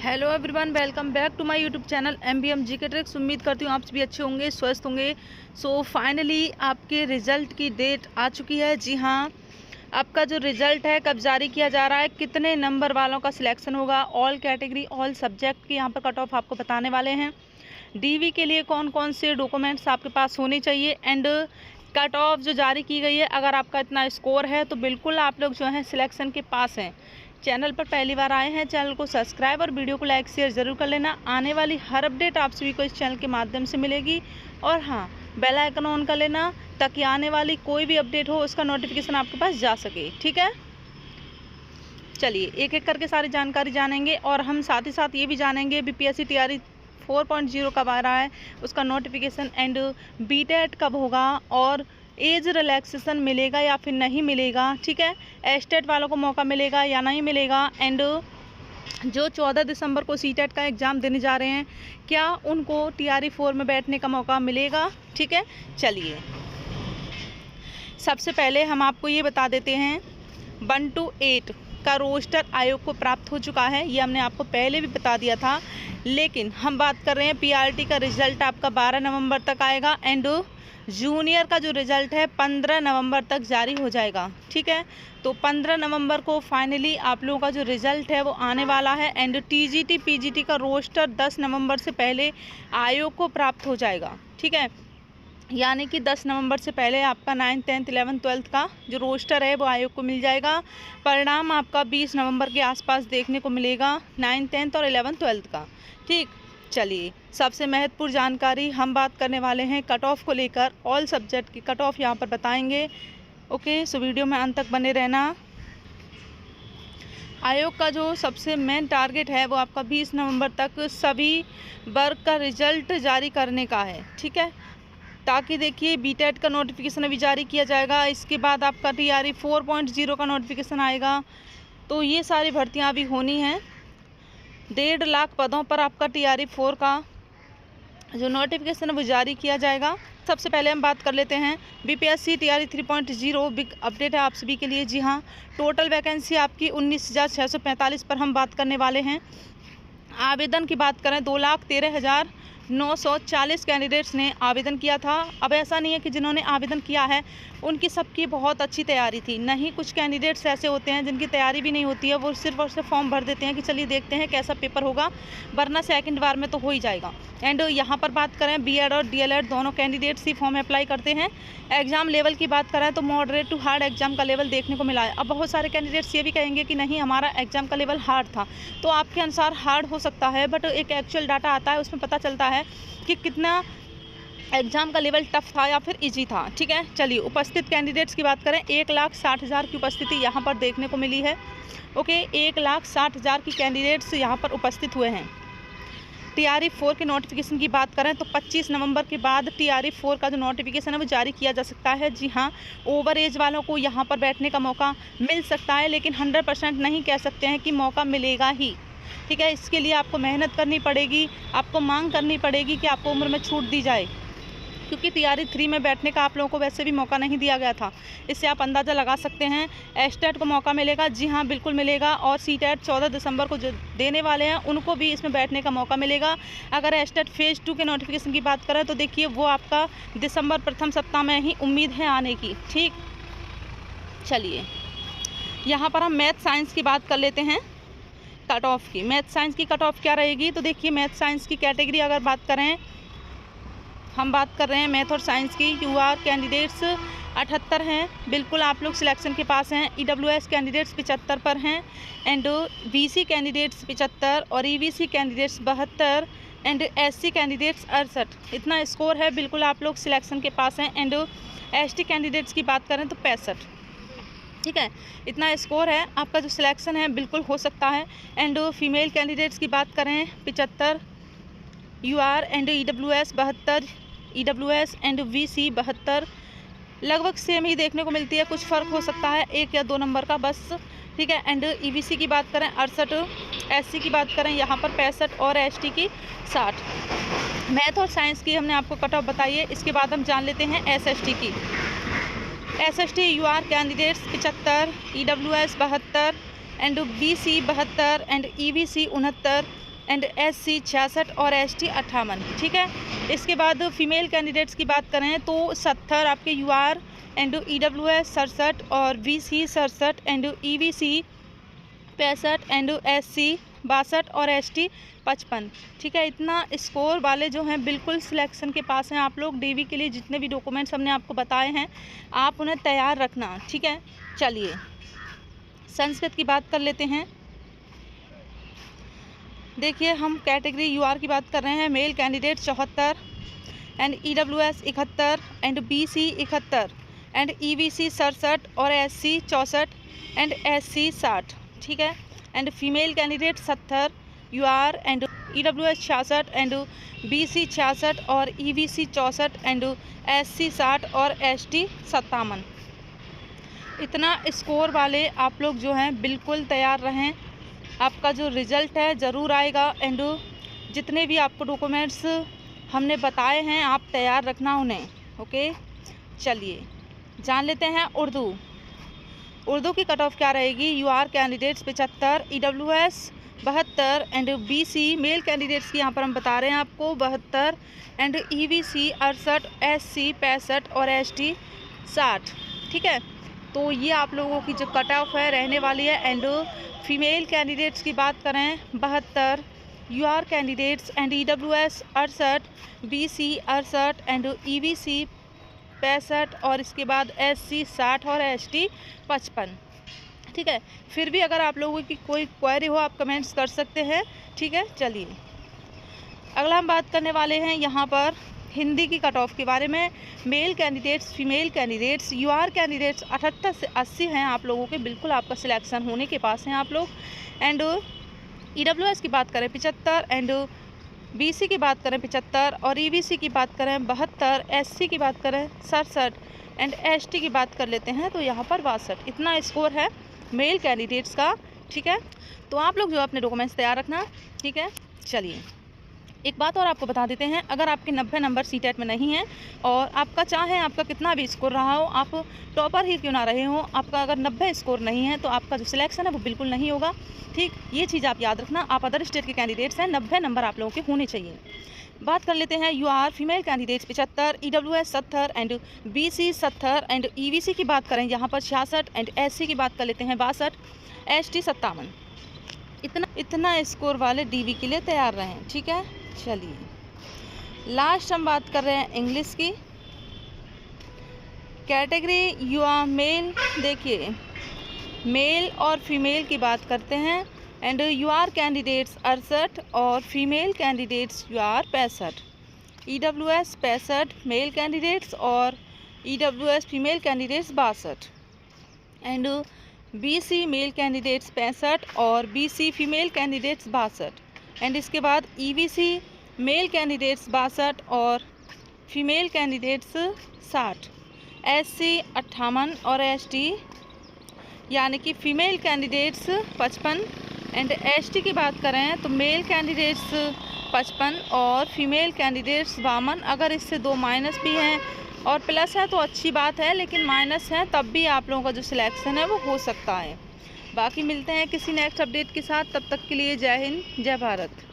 Hello everyone, welcome back to my YouTube channel MBM GK tricks. उम्मीद करती हूँ आप सभी अच्छे होंगे, स्वस्थ होंगे। सो फाइनली आपके रिज़ल्ट की डेट आ चुकी है। जी हाँ, आपका जो रिज़ल्ट है कब जारी किया जा रहा है, कितने नंबर वालों का सिलेक्शन होगा, ऑल कैटेगरी ऑल सब्जेक्ट की यहाँ पर कट ऑफ आपको बताने वाले हैं। DV के लिए कौन कौन से डॉक्यूमेंट्स आपके पास होने चाहिए एंड कट ऑफ जो जारी की गई है, अगर आपका इतना स्कोर है तो बिल्कुल आप लोग जो हैं सिलेक्शन के पास हैं। चैनल पर पहली बार आए हैं, चैनल को सब्सक्राइब और वीडियो को लाइक शेयर ज़रूर कर लेना। आने वाली हर अपडेट आप सभी को इस चैनल के माध्यम से मिलेगी। और हाँ, बेल आइकन ऑन कर लेना ताकि आने वाली कोई भी अपडेट हो उसका नोटिफिकेशन आपके पास जा सके। ठीक है, चलिए एक एक करके सारी जानकारी जानेंगे और हम साथ ही साथ ये भी जानेंगे BPSC TRE 4.0 कब आ रहा है, उसका नोटिफिकेशन एंड BTET कब होगा और एज रिलैक्सेशन मिलेगा या फिर नहीं मिलेगा। ठीक है, एस्टेट वालों को मौका मिलेगा या नहीं मिलेगा एंड जो 14 दिसंबर को CTET का एग्ज़ाम देने जा रहे हैं, क्या उनको TRE 4 में बैठने का मौका मिलेगा। ठीक है, चलिए सबसे पहले हम आपको ये बता देते हैं 1 to 8 का रोस्टर आयोग को प्राप्त हो चुका है। ये हमने आपको पहले भी बता दिया था, लेकिन हम बात कर रहे हैं PRT का रिज़ल्ट आपका 12 नवंबर तक आएगा एंड जूनियर का जो रिज़ल्ट है 15 नवंबर तक जारी हो जाएगा। ठीक है, तो 15 नवंबर को फाइनली आप लोगों का जो रिज़ल्ट है वो आने वाला है एंड TGT PGT का रोस्टर 10 नवंबर से पहले आयोग को प्राप्त हो जाएगा। ठीक है, यानी कि 10 नवंबर से पहले आपका 9th 10th 11th 12th का जो रोस्टर है वो आयोग को मिल जाएगा। परिणाम आपका 20 नवंबर के आसपास देखने को मिलेगा 9th 10th और 11th 12th का। ठीक, चलिए सबसे महत्वपूर्ण जानकारी हम बात करने वाले हैं कट ऑफ को लेकर। ऑल सब्जेक्ट की कट ऑफ यहाँ पर बताएंगे। ओके, सो वीडियो में अंत तक बने रहना। आयोग का जो सबसे मेन टारगेट है वो आपका 20 नवंबर तक सभी वर्ग का रिजल्ट जारी करने का है। ठीक है, ताकि देखिए BTET का नोटिफिकेशन अभी जारी किया जाएगा, इसके बाद आपका TRE 4.0 का नोटिफिकेशन आएगा। तो ये सारी भर्तियाँ अभी होनी हैं। 1.5 लाख पदों पर आपका TRE 4 का जो नोटिफिकेशन है वो जारी किया जाएगा। सबसे पहले हम बात कर लेते हैं BPSC TRE 3.0 बिग अपडेट है आप सभी के लिए। जी हाँ, टोटल वैकेंसी आपकी 19,645 पर हम बात करने वाले हैं। आवेदन की बात करें 2,13,940 कैंडिडेट्स ने आवेदन किया था। अब ऐसा नहीं है कि जिन्होंने आवेदन किया है उनकी सबकी बहुत अच्छी तैयारी थी, नहीं, कुछ कैंडिडेट्स ऐसे होते हैं जिनकी तैयारी भी नहीं होती है, वो सिर्फ और सिर्फ फॉर्म भर देते हैं कि चलिए देखते हैं कैसा पेपर होगा, वरना सेकंड बार में तो हो ही जाएगा। एंड यहाँ पर बात करें BEd और DLED दोनों कैंडिडेट्स ही फॉर्म अप्लाई करते हैं। एग्ज़ाम लेवल की बात करें तो मॉडरेट टू हार्ड एग्जाम का लेवल देखने को मिला है। अब बहुत सारे कैंडिडेट्स ये भी कहेंगे कि नहीं, हमारा एग्ज़ाम का लेवल हार्ड था, तो आपके अनुसार हार्ड हो सकता है, बट एक एक्चुअल डाटा आता है उसमें पता चलता है कि कितना एग्ज़ाम का लेवल टफ था या फिर इजी था। ठीक है, चलिए उपस्थित कैंडिडेट्स की बात करें 1,60,000 की उपस्थिति यहाँ पर देखने को मिली है। ओके, 1,60,000 की कैंडिडेट्स यहाँ पर उपस्थित हुए हैं। TRE 4 के नोटिफिकेशन की बात करें तो 25 नवंबर के बाद TRE 4 का जो नोटिफिकेशन है वो जारी किया जा सकता है। जी हाँ, ओवर एज वालों को यहाँ पर बैठने का मौका मिल सकता है, लेकिन 100% नहीं कह सकते हैं कि मौका मिलेगा ही। ठीक है, इसके लिए आपको मेहनत करनी पड़ेगी, आपको मांग करनी पड़ेगी कि आपको उम्र में छूट दी जाए, क्योंकि TRE 3 में बैठने का आप लोगों को वैसे भी मौका नहीं दिया गया था। इससे आप अंदाज़ा लगा सकते हैं। एस्टेट को मौका मिलेगा, जी हाँ बिल्कुल मिलेगा, और CTET 14 दिसंबर को जो देने वाले हैं उनको भी इसमें बैठने का मौका मिलेगा। अगर एस्टेट फेज़ 2 के नोटिफिकेशन की बात करें तो देखिए वो आपका दिसंबर प्रथम सप्ताह में ही उम्मीद है आने की। ठीक, चलिए यहाँ पर हम मैथ साइंस की बात कर लेते हैं कट ऑफ की। मैथ साइंस की कट ऑफ क्या रहेगी, तो देखिए मैथ साइंस की कैटेगरी अगर बात करें, हम बात कर रहे हैं मैथ और साइंस की। UR कैंडिडेट्स 78 हैं, बिल्कुल आप लोग सिलेक्शन के पास हैं। EWS कैंडिडेट्स 75 पर हैं एंड BC कैंडिडेट्स 75 और EVC candidates 72 and SC candidates 68। इतना स्कोर है, बिल्कुल आप लोग सिलेक्शन के पास हैं। एंड ST कैंडिडेट्स की बात करें तो 65। ठीक है, इतना स्कोर है, आपका जो सिलेक्शन है बिल्कुल हो सकता है। एंड फीमेल कैंडिडेट्स की बात करें 75, UR and EWS 72, EWS and VC 72। लगभग सेम ही देखने को मिलती है, कुछ फ़र्क हो सकता है 1 या 2 नंबर का बस। ठीक है, एंड EVC की बात करें 68, SC की बात करें यहाँ पर 65 और ST की 60। मैथ और साइंस की हमने आपको कट ऑफ बताई है। इसके बाद हम जान लेते हैं SST की। SST UR candidates 75, EWS 72 and BC 72 and EVC 69 and SC 66 और ST 58, ठीक है। इसके बाद फीमेल कैंडिडेट्स की बात करें तो 70 आपके UR एंड EWS 67 और VC 67 and EVC 65 and SC 62 और ST 55, ठीक है। इतना स्कोर वाले जो हैं बिल्कुल सिलेक्शन के पास हैं। आप लोग DV के लिए जितने भी डॉक्यूमेंट्स हमने आपको बताए हैं आप उन्हें तैयार रखना, ठीक है। चलिए संस्कृत की बात कर लेते हैं। देखिए हम कैटेगरी UR की बात कर रहे हैं। Male candidate 74 and EWS 71 and BC 71 and EVC 67 और SC 64 एंड SC 60, ठीक है। And female candidate 70 UR and EWS 66 and BC 66 और EVC 64 एंड SC 60 और ST 57। इतना स्कोर वाले आप लोग जो हैं बिल्कुल तैयार रहें। आपका जो रिज़ल्ट है ज़रूर आएगा एंड जितने भी आपको डॉक्यूमेंट्स हमने बताए हैं आप तैयार रखना उन्हें, ओके। चलिए जान लेते हैं उर्दू की कट ऑफ क्या रहेगी। UR candidates 75, EWS 72 and BC male candidates की यहाँ पर हम बता रहे हैं आपको 72 एंड EVC 68, SC 65 और ST 60, ठीक है। तो ये आप लोगों की जो कट ऑफ है रहने वाली है। एंड फीमेल कैंडिडेट्स की बात करें 72, UR candidates and EWS 68, BC 68 and EVC 65 और इसके बाद SC 60 और ST 55, ठीक है। फिर भी अगर आप लोगों की कोई क्वेरी हो आप कमेंट्स कर सकते हैं, ठीक है। चलिए अगला हम बात करने वाले हैं यहाँ पर हिंदी की कट ऑफ के बारे में। Male candidates female candidates UR candidates 78 से 80 हैं आप लोगों के, बिल्कुल आपका सिलेक्शन होने के पास हैं आप लोग। एंड EWS की बात करें 75 एंड BC की बात करें 75 और EVC की बात करें 72, SC की बात करें 67 एंड ST की बात कर लेते हैं तो यहाँ पर 62। इतना स्कोर है मेल कैंडिडेट्स का, ठीक है। तो आप लोग जो अपने डॉक्यूमेंट्स तैयार रखना, ठीक है। चलिए एक बात और आपको बता देते हैं, अगर आपके 90 नंबर CTET में नहीं हैं और आपका चाहे आपका कितना भी स्कोर रहा हो, आप टॉपर ही क्यों ना रहे हो, आपका अगर 90 स्कोर नहीं है तो आपका जो सिलेक्शन है वो बिल्कुल नहीं होगा, ठीक। ये चीज़ आप याद रखना। आप अदर स्टेट के कैंडिडेट्स हैं, 90 नंबर आप लोगों के होने चाहिए। बात कर लेते हैं UR female candidates 75, EWS 70 and BC 70 and EVC की बात करें यहाँ पर 66 एंड SC की बात कर लेते हैं 62, ST 57। इतना स्कोर वाले DV के लिए तैयार रहें, ठीक है। चलिए लास्ट हम बात कर रहे हैं इंग्लिश की कैटेगरी UR मेल। देखिए मेल और फीमेल की बात करते हैं। एंड UR कैंडिडेट्स 68 और female candidates UR 65, EWS 65 male candidates और EWS female candidates 62 and BC male candidates 65 और BC फीमेल कैंडिडेट्स 62 एंड इसके बाद EVC मेल कैंडिडेट्स 62 और फीमेल कैंडिडेट्स 60, SC 58 और ST यानी कि फीमेल कैंडिडेट्स 55 एंड ST की बात करें तो मेल कैंडिडेट्स 55 और फीमेल कैंडिडेट्स 52। अगर इससे 2 माइनस भी हैं और प्लस है तो अच्छी बात है, लेकिन माइनस है तब भी आप लोगों का जो सिलेक्शन है वो हो सकता है। बाकी मिलते हैं किसी नेक्स्ट अपडेट के साथ, तब तक के लिए जय हिंद जय भारत।